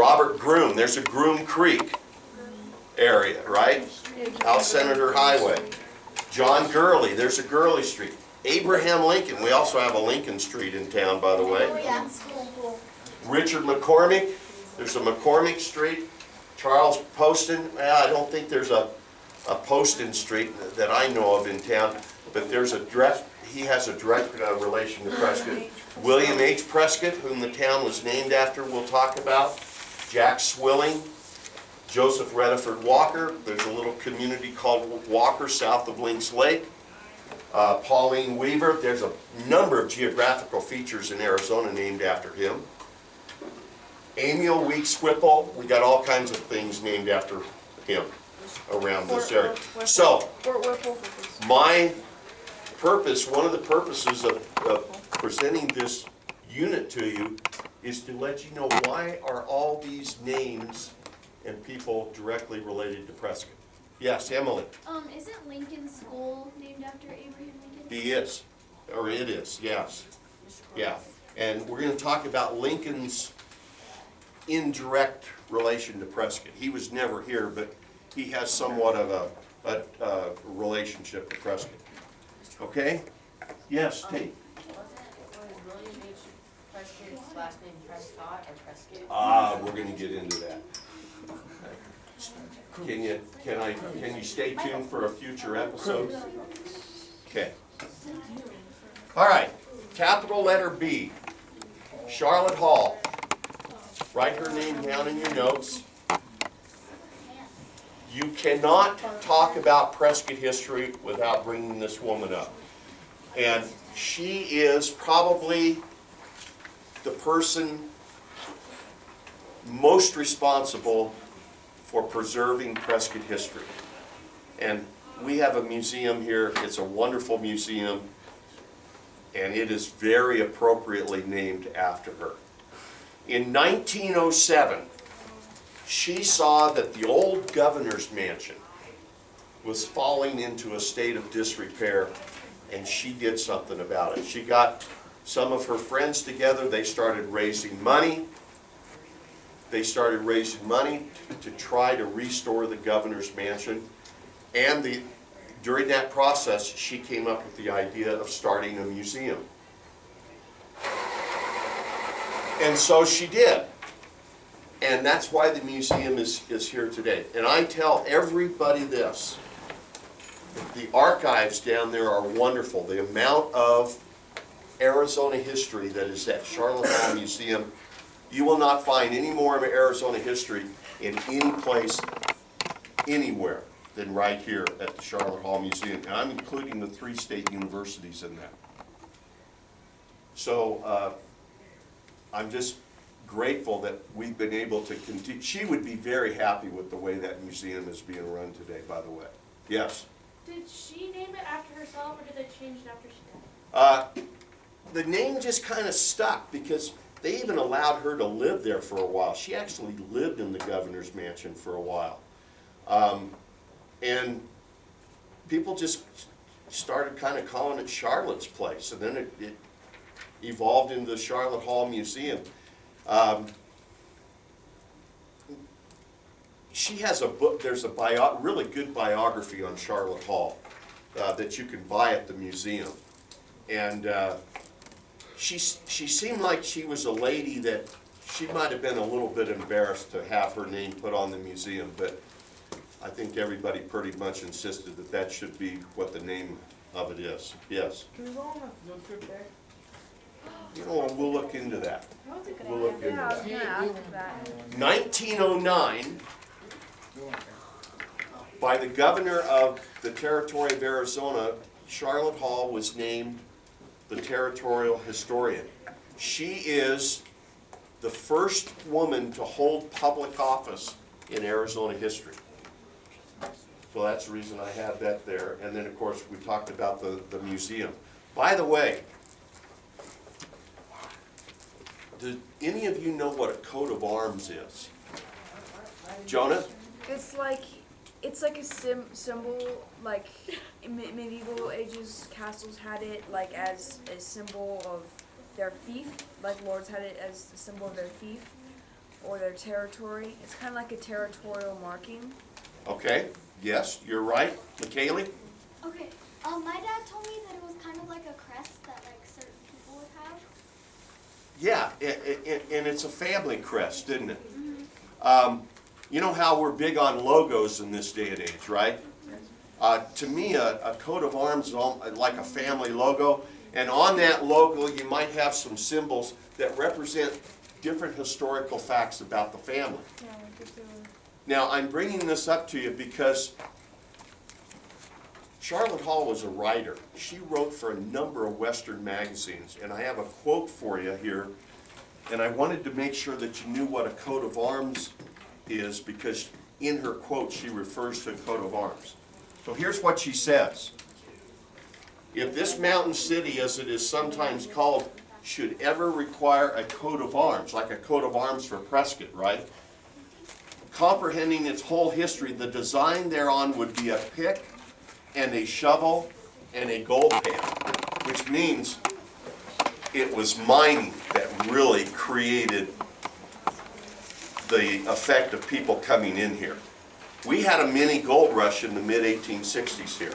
Robert Groom, there's a Groom Creek area, right? Out Senator Highway. John Gurley, there's a Gurley Street. Abraham Lincoln, we also have a Lincoln Street in town, by the way. Oh, yeah. Richard McCormick, there's a McCormick Street. Charles Poston, I don't think there's a Poston Street that I know of in town, but there's a direct, he has a direct relation to Prescott. William H. Prescott, whom the town was named after, we'll talk about. Jack Swilling, Joseph Rediford Walker, there's a little community called Walker south of Lynx Lake. Pauline Weaver, there's a number of geographical features in Arizona named after him. Emil Weeks Whipple, we got all kinds of things named after him around this area. So, my purpose, one of the purposes of presenting this unit to you is to let you know why are all these names and people directly related to Prescott. Yes, Emily? Isn't Lincoln School named after Abraham Lincoln? He is, or it is, yes. Yeah, and we're going to talk about Lincoln's indirect relation to Prescott. He was never here, but he has somewhat of a relationship to Prescott. Okay? Yes, Tate. Was William H. Prescott's last name Prescott or Prescott? Ah, we're going to get into that. Can you stay tuned for a future episode? Okay. All right. Capital letter B. Charlotte Hall. Write her name down in your notes. You cannot talk about Prescott history without bringing this woman up. And she is probably the person most responsible for preserving Prescott history. And we have a museum here. It's a wonderful museum, and it is very appropriately named after her. In 1907, she saw that the old governor's mansion was falling into a state of disrepair, and she did something about it. She got some of her friends together. They started raising money. They started raising money to try to restore the governor's mansion. And during that process, she came up with the idea of starting a museum. And so she did. And that's why the museum is here today. And I tell everybody this. The archives down there are wonderful. The amount of Arizona history that is at Charlotte Hall Museum, you will not find any more of Arizona history in any place, anywhere, than right here at the Charlotte Hall Museum. And I'm including the 3 state universities in that. So I'm just grateful that we've been able to continue. She would be very happy with the way that museum is being run today, by the way. Yes? Did she name it after herself, or did they change it after she died? The name just kind of stuck because they even allowed her to live there for a while. She actually lived in the governor's mansion for a while. And people just started kind of calling it Charlotte's Place, and then it evolved into the Charlotte Hall Museum. She has a book, there's a really good biography on Charlotte Hall that you can buy at the museum. And she seemed like she was a lady that she might have been a little bit embarrassed to have her name put on the museum, but I think everybody pretty much insisted that that should be what the name of it is. Yes? Can we go on a field trip there? You know, we'll look into that. We'll look into Yeah, I was that. gonna ask that. 1909, by the governor of the territory of Arizona, Charlotte Hall was named the territorial historian. She is the first woman to hold public office in Arizona history. So that's the reason I have that there. And then, of course, we talked about the museum. By the way, do any of you know what a coat of arms is? Jonah? It's like a symbol, like in medieval ages, castles had it like as a symbol of their fief, like lords had it as a symbol of their fief, or their territory. It's kind of like a territorial marking. Okay, yes, you're right. McKaylee? Okay, my dad told me that it was kind of like a crest that like certain people would have. Yeah, and it's a family crest, isn't it? You know how we're big on logos in this day and age, right? To me, a coat of arms is like a family logo, and on that logo you might have some symbols that represent different historical facts about the family. Now, I'm bringing this up to you because Charlotte Hall was a writer. She wrote for a number of Western magazines, and I have a quote for you here, and I wanted to make sure that you knew what a coat of arms is, because in her quote she refers to a coat of arms. So here's what she says. If this mountain city, as it is sometimes called, should ever require a coat of arms, like a coat of arms for Prescott, right? Comprehending its whole history, the design thereon would be a pick and a shovel and a gold pan, which means it was mining that really created the effect of people coming in here. We had a mini gold rush in the mid-1860s here.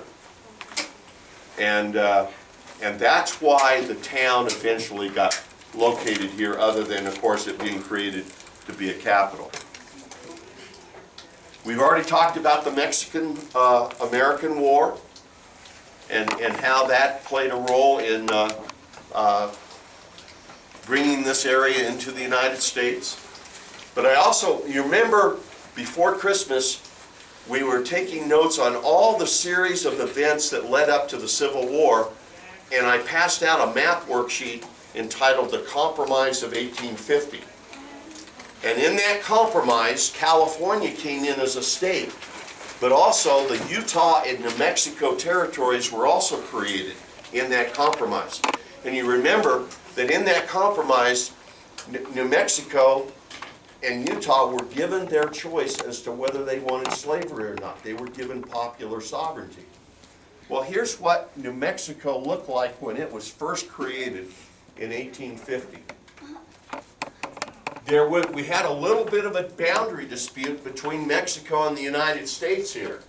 And that's why the town eventually got located here, other than, of course, it being created to be a capital. We've already talked about the Mexican-American War and how that played a role in bringing this area into the United States. But I also, you remember, before Christmas, we were taking notes on all the series of events that led up to the Civil War, and I passed out a map worksheet entitled The Compromise of 1850. And in that compromise, California came in as a state, but also the Utah and New Mexico territories were also created in that compromise. And you remember that in that compromise, New Mexico and Utah were given their choice as to whether they wanted slavery or not. They were given popular sovereignty. Well, here's what New Mexico looked like when it was first created in 1850. We had a little bit of a boundary dispute between Mexico and the United States here.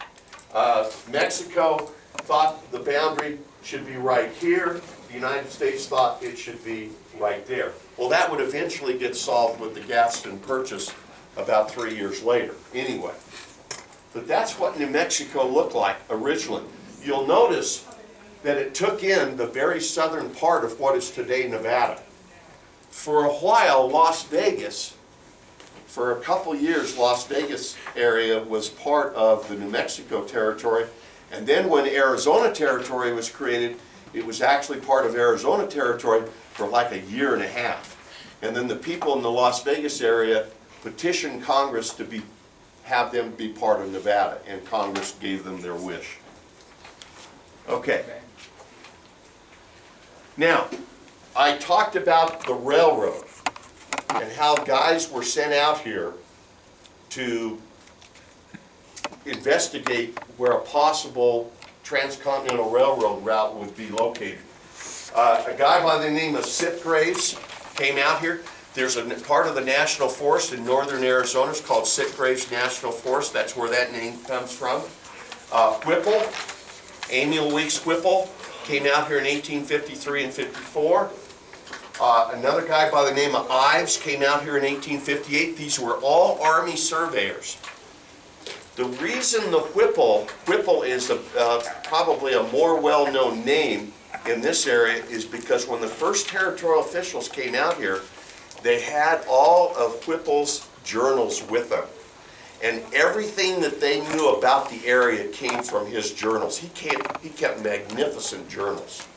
Mexico thought the boundary should be right here. The United States thought it should be right there. Well, that would eventually get solved with the Gadsden Purchase about 3 years later, anyway. But that's what New Mexico looked like originally. You'll notice that it took in the very southern part of what is today Nevada. For a while, Las Vegas, for a couple years, Las Vegas area was part of the New Mexico territory. And then when Arizona territory was created, it was actually part of Arizona territory for like a year and a half. And then the people in the Las Vegas area petitioned Congress to have them be part of Nevada, and Congress gave them their wish. Okay. Now, I talked about the railroad and how guys were sent out here to investigate where a possible transcontinental railroad route would be located. A guy by the name of Sitgraves came out here. There's a part of the National Forest in northern Arizona. It's called Sitgraves National Forest. That's where that name comes from. Whipple, Emil Weeks Whipple, came out here in 1853 and 54. Another guy by the name of Ives came out here in 1858. These were all Army surveyors. The reason the Whipple is probably a more well-known name in this area is because when the first territorial officials came out here, they had all of Whipple's journals with them. And everything that they knew about the area came from his journals. He kept magnificent journals.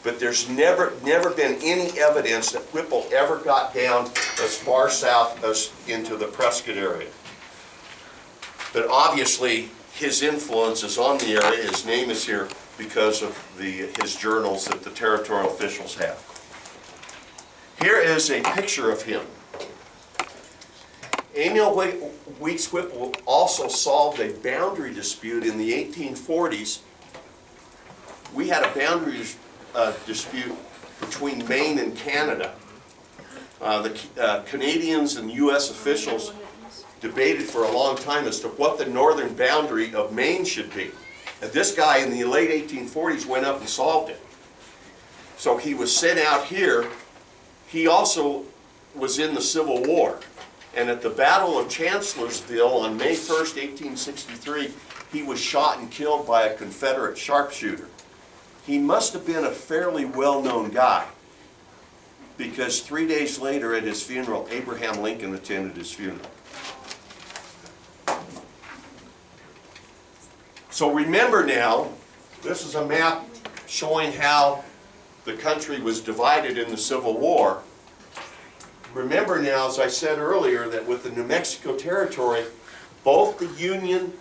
But there's never been any evidence that Whipple ever got down as far south as into the Prescott area. But obviously, his influence is on the area. His name is here because of his journals that the territorial officials have. Here is a picture of him. Emil Weeks Whipple also solved a boundary dispute in the 1840s. We had a boundary dispute between Maine and Canada. The Canadians and U.S. officials debated for a long time as to what the northern boundary of Maine should be. And this guy in the late 1840s went up and solved it. So he was sent out here. He also was in the Civil War. And at the Battle of Chancellorsville on May 1st, 1863, he was shot and killed by a Confederate sharpshooter. He must have been a fairly well-known guy, because 3 days later at his funeral, Abraham Lincoln attended his funeral. So remember now, this is a map showing how the country was divided in the Civil War. Remember now, as I said earlier, that with the New Mexico Territory, both the Union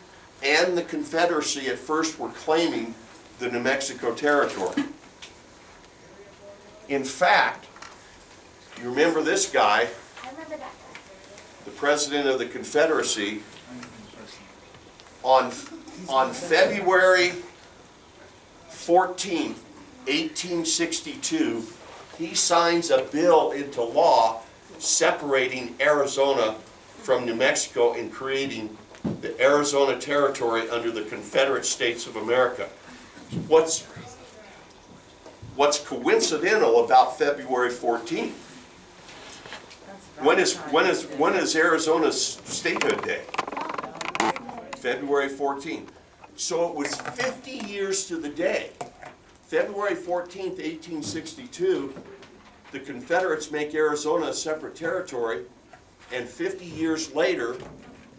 and the Confederacy at first were claiming the New Mexico Territory. In fact, you remember this guy, I remember that guy. the President of the Confederacy, on February 14, 1862, he signs a bill into law separating Arizona from New Mexico and creating the Arizona Territory under the Confederate States of America. What's coincidental about February 14th? When is Arizona's statehood day? February 14th. So it was 50 years to the day. February 14th, 1862, the Confederates make Arizona a separate territory, and 50 years later,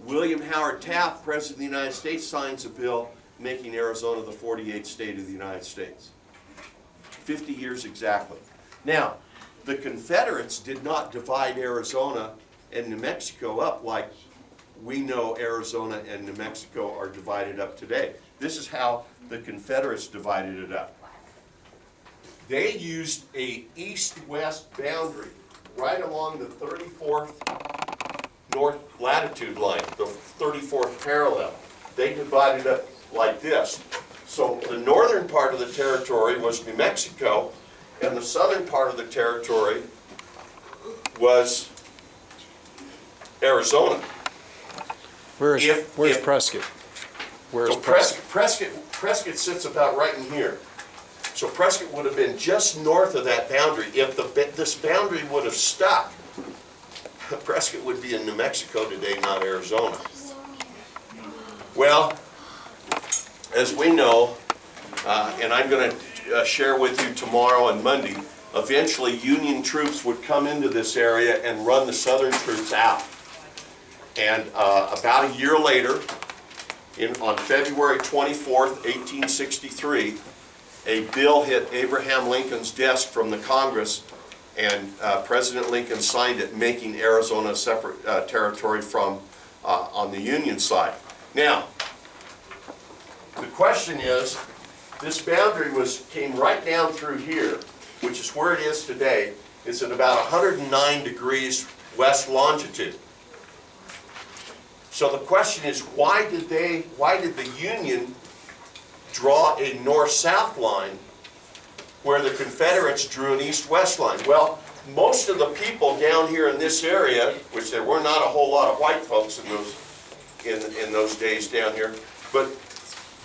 William Howard Taft, President of the United States, signs a bill making Arizona the 48th state of the United States. 50 years exactly. Now, the Confederates did not divide Arizona and New Mexico up like we know Arizona and New Mexico are divided up today. This is how the Confederates divided it up. They used a east-west boundary right along the 34th north latitude line, the 34th parallel. They divided up like this. So the northern part of the territory was New Mexico, and the southern part of the territory was Arizona. Where's Prescott? Where's So Prescott sits about right in here. So Prescott would have been just north of that boundary. If this boundary would have stuck, Prescott would be in New Mexico today, not Arizona. Well, as we know, and I'm going to share with you tomorrow and Monday, eventually Union troops would come into this area and run the Southern troops out. And about a year later, on February 24th, 1863, a bill hit Abraham Lincoln's desk from the Congress, and President Lincoln signed it, making Arizona a separate territory from on the Union side. Now, the question is, this boundary came right down through here, which is where it is today. It's at about 109 degrees west longitude. So the question is, why did the Union draw a north-south line where the Confederates drew an east-west line? Well, most of the people down here in this area, which there were not a whole lot of white folks in those days down here, but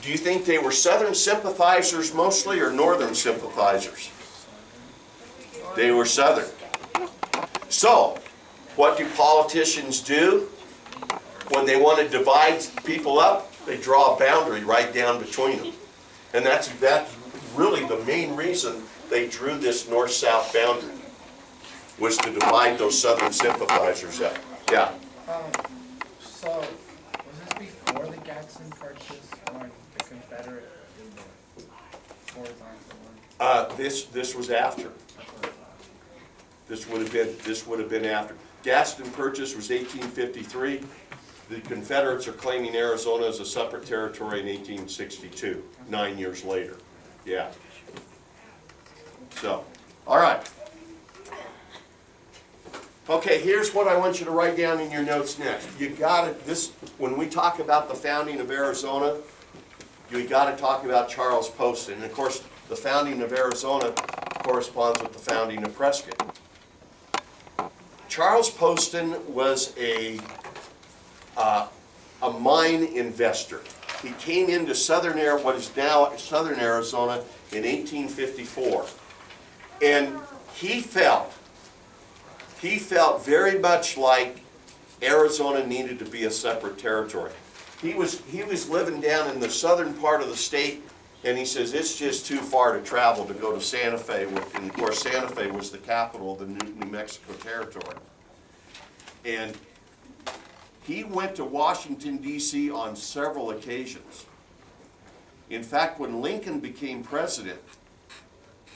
do you think they were Southern sympathizers mostly or Northern sympathizers? They were Southern. So, what do politicians do? When they want to divide people up, they draw a boundary right down between them. And that's really the main reason they drew this north-south boundary, was to divide those Southern sympathizers up. Yeah? So, was this before the Gadsden Purchase or the Confederate horizontal one? This was after. This would have been after. Gadsden Purchase was 1853. The Confederates are claiming Arizona as a separate territory in 1862, 9 years later. Yeah. So, all right. Okay, here's what I want you to write down in your notes next. When we talk about the founding of Arizona, you got to talk about Charles Poston. And of course, the founding of Arizona corresponds with the founding of Prescott. Charles Poston was a mine investor. He came into what is now southern Arizona in 1854. And he felt very much like Arizona needed to be a separate territory. He was living down in the southern part of the state, and he says it's just too far to travel to go to Santa Fe, and of course Santa Fe was the capital of the New Mexico territory. And he went to Washington, D.C. on several occasions. In fact, when Lincoln became president,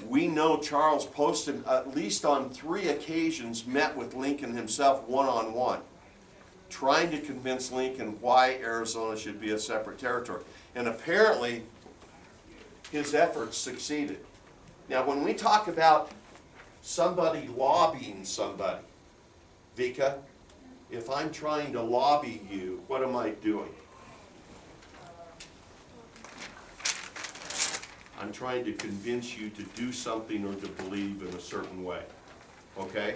we know Charles Poston, at least on 3 occasions, met with Lincoln himself one-on-one, trying to convince Lincoln why Arizona should be a separate territory. And apparently, his efforts succeeded. Now, when we talk about somebody lobbying somebody, Vika, if I'm trying to lobby you, what am I doing? I'm trying to convince you to do something or to believe in a certain way. Okay?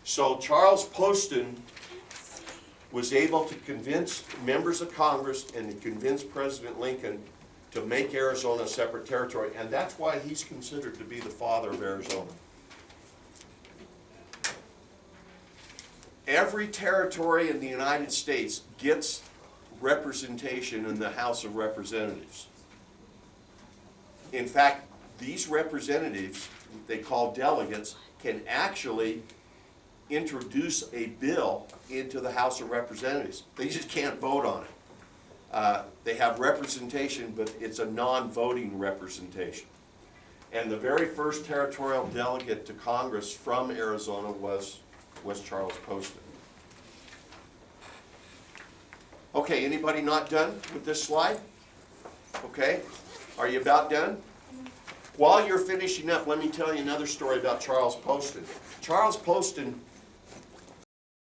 So Charles Poston was able to convince members of Congress and to convince President Lincoln to make Arizona a separate territory, and that's why he's considered to be the father of Arizona. Every territory in the United States gets representation in the House of Representatives. In fact, these representatives, they call delegates, can actually introduce a bill into the House of Representatives. They just can't vote on it. They have representation, but it's a non-voting representation. And the very first territorial delegate to Congress from Arizona was Charles Poston. Okay, anybody not done with this slide? Okay, are you about done? While you're finishing up, let me tell you another story about Charles Poston. Charles Poston